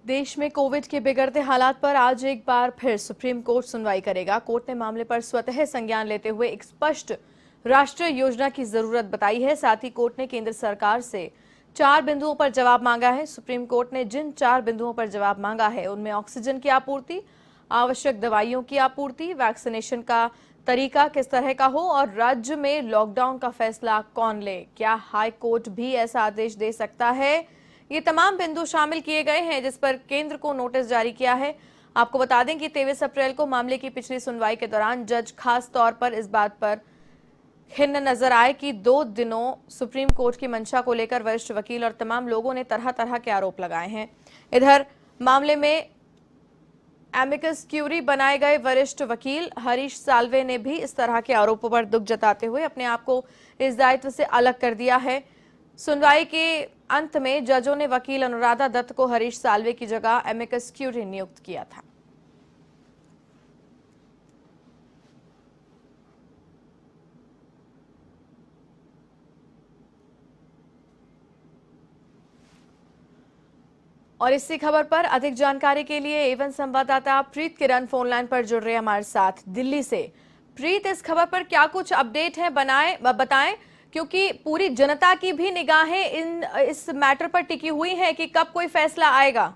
देश में कोविड के बिगड़ते हालात पर आज एक बार फिर सुप्रीम कोर्ट सुनवाई करेगा। कोर्ट ने मामले पर स्वतः संज्ञान लेते हुए एक स्पष्ट राष्ट्रीय योजना की जरूरत बताई है। साथ ही कोर्ट ने केंद्र सरकार से 4 बिंदुओं पर जवाब मांगा है। सुप्रीम कोर्ट ने जिन 4 बिंदुओं पर जवाब मांगा है उनमें ऑक्सीजन की आपूर्ति, आवश्यक दवाइयों की आपूर्ति, वैक्सीनेशन का तरीका किस तरह का हो और राज्य में लॉकडाउन का फैसला कौन ले। क्या हाई कोर्ट भी ऐसा आदेश दे सकता है? ये तमाम बिंदु शामिल किए गए हैं जिस पर केंद्र को नोटिस जारी किया है। आपको बता दें कि 23 अप्रैल को मामले की पिछली सुनवाई के दौरान जज खास तौर पर इस बात पर खिन्न नजर आए कि 2 दिनों सुप्रीम कोर्ट की मंशा को लेकर वरिष्ठ वकील और तमाम लोगों ने तरह तरह के आरोप लगाए हैं। इधर मामले में एमिकस क्यूरी बनाए गए वरिष्ठ वकील हरीश साल्वे ने भी इस तरह के आरोपों पर दुख जताते हुए अपने आप को इस दायित्व से अलग कर दिया है। सुनवाई के अंत में जजों ने वकील अनुराधा दत्त को हरीश साल्वे की जगह एमिकस क्यूरी नियुक्त किया था। और इसी खबर पर अधिक जानकारी के लिए एवन संवाददाता प्रीत किरण फोन लाइन पर जुड़ रहे हैं हमारे साथ दिल्ली से। प्रीत, इस खबर पर क्या कुछ अपडेट है बताएं, क्योंकि पूरी जनता की भी निगाहें इस मैटर पर टिकी हुई हैं कि कब कोई फैसला आएगा।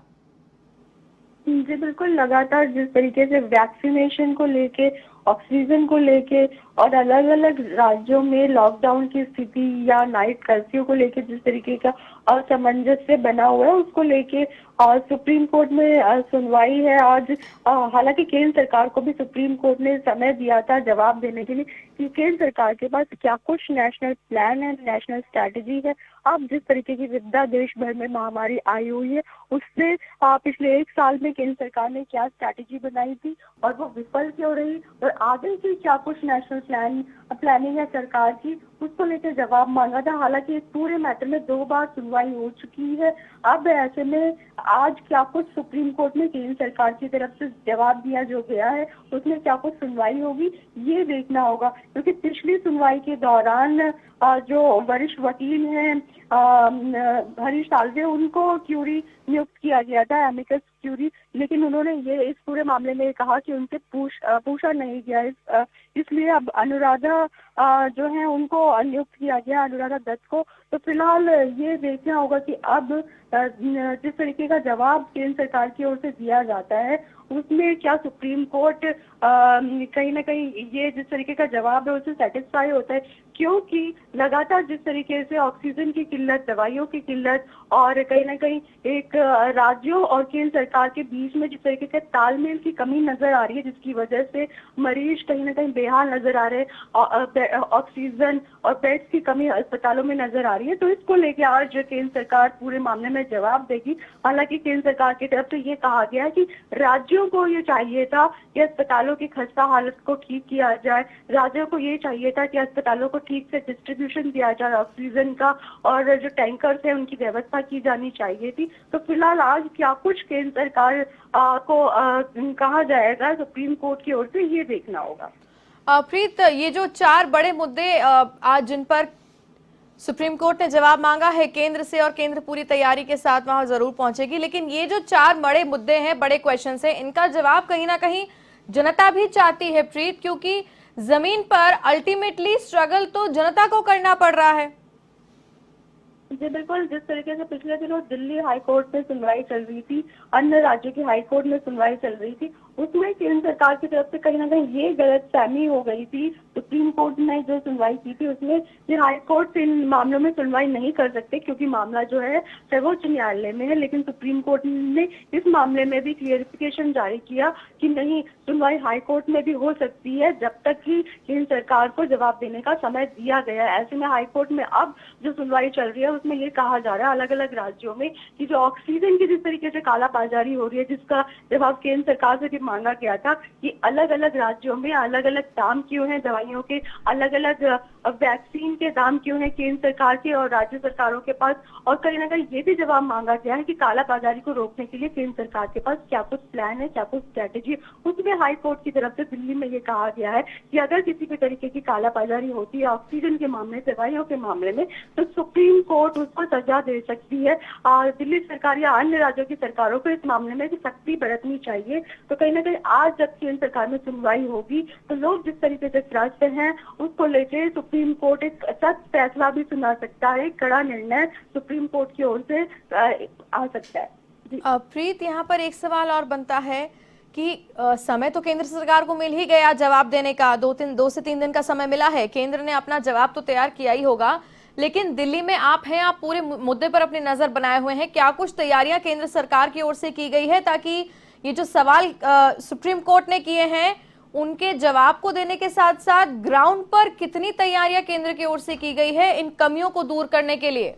जी बिल्कुल, लगातार जिस तरीके से वैक्सीनेशन को लेके, ऑक्सीजन को लेके और अलग अलग राज्यों में लॉकडाउन की स्थिति या नाइट कर्फ्यू को लेके जिस तरीके का असमंजस्य बना हुआ है उसको लेके सुप्रीम कोर्ट में सुनवाई है आज। हालांकि केंद्र सरकार को भी सुप्रीम कोर्ट ने समय दिया था जवाब देने के लिए कि केंद्र सरकार के पास क्या कुछ नेशनल प्लान है, नेशनल स्ट्रैटेजी है। अब जिस तरीके की विपदा देश भर में महामारी आई हुई है उससे पिछले 1 साल में केंद्र सरकार ने क्या स्ट्रैटेजी बनाई थी और वो विफल क्यों रही और आगे की क्या कुछ नेशनल प्लानिंग है सरकार की, उसको लेकर जवाब मांगा था। हालांकि इस पूरे मैटर में 2 बार सुनवाई हो चुकी है। अब ऐसे में आज क्या कुछ सुप्रीम कोर्ट में केंद्र सरकार की तरफ से जवाब दिया जो गया है उसमें क्या कुछ सुनवाई होगी ये देखना होगा, क्योंकि पिछली सुनवाई के दौरान जो वरिष्ठ वकील हैं हरीश साल्वे उनको क्यूरी नियुक्त किया गया था, एमिकस क्यूरी, लेकिन उन्होंने ये इस पूरे मामले में कहा कि उनसे पूछा नहीं गया। इसलिए अब अनुराधा जो है उनको नियुक्त किया गया, अनुराधा दत्त को। तो फिलहाल ये देखना होगा कि अब जिस तरीके का जवाब केंद्र सरकार की ओर से दिया जाता है उसमें क्या सुप्रीम कोर्ट कहीं ना कहीं ये जिस तरीके का जवाब है उससे सेटिस्फाई होता है, क्योंकि लगातार जिस तरीके से ऑक्सीजन की किल्लत, दवाइयों की किल्लत और कहीं ना कहीं एक राज्यों और केंद्र सरकार के बीच में जिस तरीके के तालमेल की कमी नजर आ रही है जिसकी वजह से मरीज कहीं ना कहीं बेहाल नजर आ रहे हैं, ऑक्सीजन और बेड्स की कमी अस्पतालों में नजर आ रही है। तो इसको लेकर आज केंद्र सरकार पूरे मामले में जवाब देगी। हालांकि केंद्र सरकार की तरफ से ये कहा गया है कि राज्यों को ये चाहिए था कि अस्पतालों की खस्ता हालत को ठीक किया जाए, राज्यों को ये चाहिए था कि अस्पतालों को ठीक से डिस्ट्रीब्यूशन दिया जाए ऑक्सीजन का और जो टैंकर्स है उनकी व्यवस्था की जानी चाहिए थी। तो फिलहाल आज क्या कुछ केंद्र सरकार को कहा जाएगा सुप्रीम कोर्ट की ओर से ये देखना होगा। प्रीत, ये जो 4 बड़े मुद्दे आज जिन पर सुप्रीम कोर्ट ने जवाब मांगा है केंद्र से और केंद्र पूरी तैयारी के साथ वहां जरूर पहुंचेगी, लेकिन ये जो 4 बड़े मुद्दे हैं, बड़े क्वेश्चन हैं, इनका जवाब कहीं ना कहीं जनता भी चाहती है प्रीत, क्योंकि जमीन पर अल्टीमेटली स्ट्रगल तो जनता को करना पड़ रहा है। जी बिल्कुल, जिस तरीके से पिछले दिनों दिल्ली हाई कोर्ट में सुनवाई चल रही थी, अन्य राज्यों की हाई कोर्ट में सुनवाई चल रही थी, उसमें केंद्र सरकार की तरफ से कहीं ना कहीं ये गलतफहमी हो गई थी। सुप्रीम कोर्ट ने जो सुनवाई की थी उसमें ये हाई कोर्ट इन मामलों में सुनवाई नहीं कर सकते क्योंकि मामला जो है सर्वोच्च न्यायालय में है, लेकिन सुप्रीम कोर्ट ने इस मामले में भी क्लियरिफिकेशन जारी किया कि नहीं, सुनवाई हाई कोर्ट में भी हो सकती है जब तक कि केंद्र सरकार को जवाब देने का समय दिया गया है। ऐसे में हाई कोर्ट में अब जो सुनवाई चल रही है उसमें ये कहा जा रहा है अलग अलग राज्यों में कि जो ऑक्सीजन की जिस तरीके से कालाबाजारी हो रही है जिसका जवाब केंद्र सरकार से भी मांगा गया था कि अलग अलग राज्यों में अलग अलग दाम क्यों हैं दवाइयों के, अलग अलग वैक्सीन के दाम क्यों हैं केंद्र सरकार के और राज्य सरकारों के पास, और कहीं ना कहीं ये भी जवाब मांगा गया है कि कालाबाजारी को रोकने के लिए केंद्र सरकार के पास क्या कुछ प्लान है, क्या कुछ स्ट्रेटेजी है। उसमें हाई कोर्ट की तरफ से दिल्ली में ये कहा गया है कि अगर किसी भी तरीके की कालाबाजारी होती है ऑक्सीजन के मामले, दवाइयों के मामले में, तो सुप्रीम कोर्ट उसको सजा दे सकती है। दिल्ली सरकार या अन्य राज्यों की सरकारों को इस मामले में सख्ती बरतनी चाहिए। तो कहीं ना कहीं आज जब केंद्र सरकार में सुनवाई होगी तो लोग जिस तरीके से त्रस्त हैं उसको लेकर सुप्रीम कोर्ट एक सख्त फैसला भी सुना सकता है, कड़ा निर्णय सुप्रीम कोर्ट की ओर से आ सकता है। प्रीत, यहाँ पर एक सवाल और बनता है कि समय तो केंद्र सरकार को मिल ही गया जवाब देने का, 2 से 3 दिन का समय मिला है, केंद्र ने अपना जवाब तो तैयार किया ही होगा, लेकिन दिल्ली में आप हैं, आप पूरे मुद्दे पर अपनी नजर बनाए हुए हैं, क्या कुछ तैयारियां केंद्र सरकार की ओर से की गई है ताकि ये जो सवाल सुप्रीम कोर्ट ने किए हैं उनके जवाब को देने के साथ साथ ग्राउंड पर कितनी तैयारियां केंद्र की ओर से की गई है इन कमियों को दूर करने के लिए?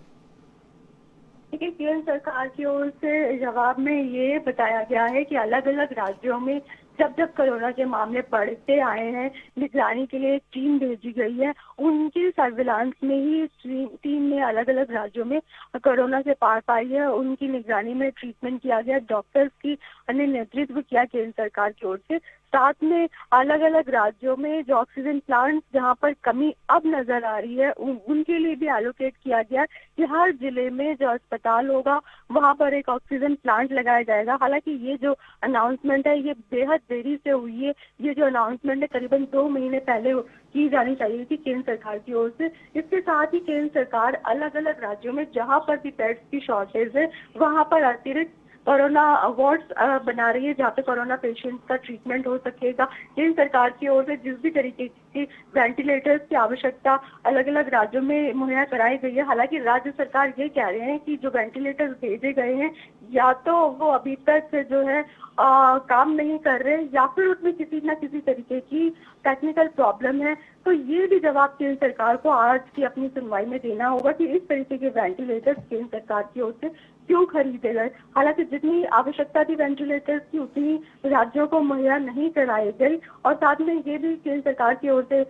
देखिए, केंद्र सरकार की ओर से जवाब में ये बताया गया है कि अलग अलग राज्यों में जब जब कोरोना के मामले बढ़ते आए हैं, निगरानी के लिए एक टीम भेजी गई है। उनकी सर्विलांस में ही टीम ने अलग अलग राज्यों में कोरोना से पार पाई है, उनकी निगरानी में ट्रीटमेंट किया गया, डॉक्टर्स की अन्य नेतृत्व किया केंद्र सरकार की ओर से। साथ में अलग अलग राज्यों में जो ऑक्सीजन प्लांट जहां पर कमी अब नजर आ रही है उनके लिए भी एलोकेट किया गया कि हर जिले में जो अस्पताल होगा वहां पर एक ऑक्सीजन प्लांट लगाया जाएगा। हालांकि ये जो अनाउंसमेंट है ये बेहद देरी से हुई है। ये जो अनाउंसमेंट है करीबन 2 महीने पहले की जानी चाहिए थी केंद्र सरकार की ओर से। इसके साथ ही केंद्र सरकार अलग अलग राज्यों में जहां पर भी बेड्स की शॉर्टेज है वहां पर अतिरिक्त कोरोना वार्ड्स बना रही है जहाँ पे कोरोना पेशेंट्स का ट्रीटमेंट हो सकेगा। केंद्र सरकार की ओर से जिस भी तरीके की वेंटिलेटर्स की आवश्यकता अलग अलग राज्यों में मुहैया कराई गई है। हालांकि राज्य सरकार ये कह रहे हैं कि जो वेंटिलेटर्स भेजे गए हैं या तो वो अभी तक जो है काम नहीं कर रहे या फिर उसमें किसी न किसी तरीके की टेक्निकल प्रॉब्लम है। तो ये भी जवाब केंद्र सरकार को आज की अपनी सुनवाई में देना होगा कि इस तरीके के वेंटिलेटर्स केंद्र सरकार की ओर से क्यों खरीदे गए। हालांकि जितनी आवश्यकता थी वेंटिलेटर्स की उतनी राज्यों को मुहैया नहीं कराई गई। और साथ में ये भी केंद्र सरकार की ओर से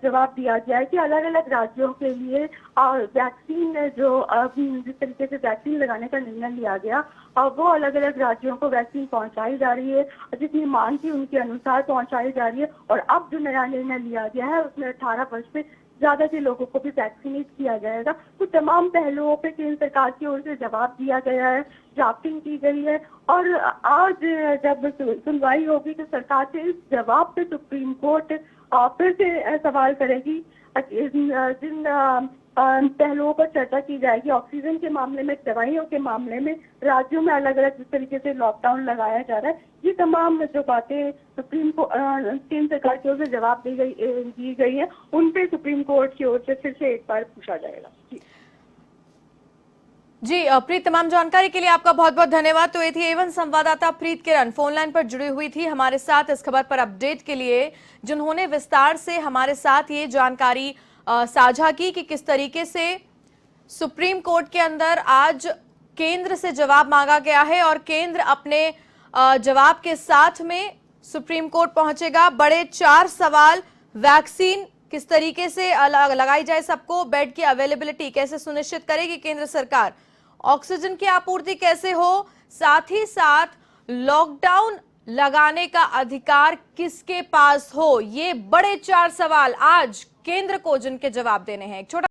जवाब दिया गया है कि अलग अलग राज्यों के लिए वैक्सीन जो जिस तरीके से वैक्सीन लगाने का निर्णय लिया गया वो अलग अलग राज्यों को वैक्सीन पहुंचाई जा रही है, जितनी मांग थी उनके अनुसार पहुंचाई जा रही है। और अब जो नया निर्णय लिया गया है उसमें 18 वर्ष से ज्यादा के लोगों को भी वैक्सीनेट किया जाएगा। तो तमाम पहलुओं पे केंद्र सरकार की ओर से जवाब दिया गया है, ड्राफ्टिंग की गई है। और आज जब सुनवाई होगी तो सरकार से इस जवाब पे सुप्रीम कोर्ट फिर से सवाल करेगी। जिन पहलुओं पर चर्चा की जाएगी ऑक्सीजन के मामले में, दवाइयों के मामले में, राज्यों में अलग अलग जिस तरीके से लॉकडाउन लगाया जा रहा है, ये तमाम जो बातें सुप्रीम केंद्र सरकार की ओर से जवाब दी गई है उन पे सुप्रीम कोर्ट की ओर से फिर से एक बार पूछा जाएगा। जी प्रीत, तमाम जानकारी के लिए आपका बहुत बहुत धन्यवाद। तो ये थी A1 संवाददाता प्रीत किरण, फोन लाइन पर जुड़ी हुई थी हमारे साथ इस खबर पर अपडेट के लिए, जिन्होंने विस्तार से हमारे साथ ये जानकारी साझा की कि किस तरीके से सुप्रीम कोर्ट के अंदर आज केंद्र से जवाब मांगा गया है और केंद्र अपने जवाब के साथ में सुप्रीम कोर्ट पहुंचेगा। बड़े 4 सवाल, वैक्सीन किस तरीके से लगाई जाए सबको, बेड की अवेलेबिलिटी कैसे सुनिश्चित करेगी केंद्र सरकार, ऑक्सीजन की आपूर्ति कैसे हो, साथ ही साथ लॉकडाउन लगाने का अधिकार किसके पास हो, ये बड़े 4 सवाल आज केंद्र को जिनके जवाब देने हैं। एक छोटा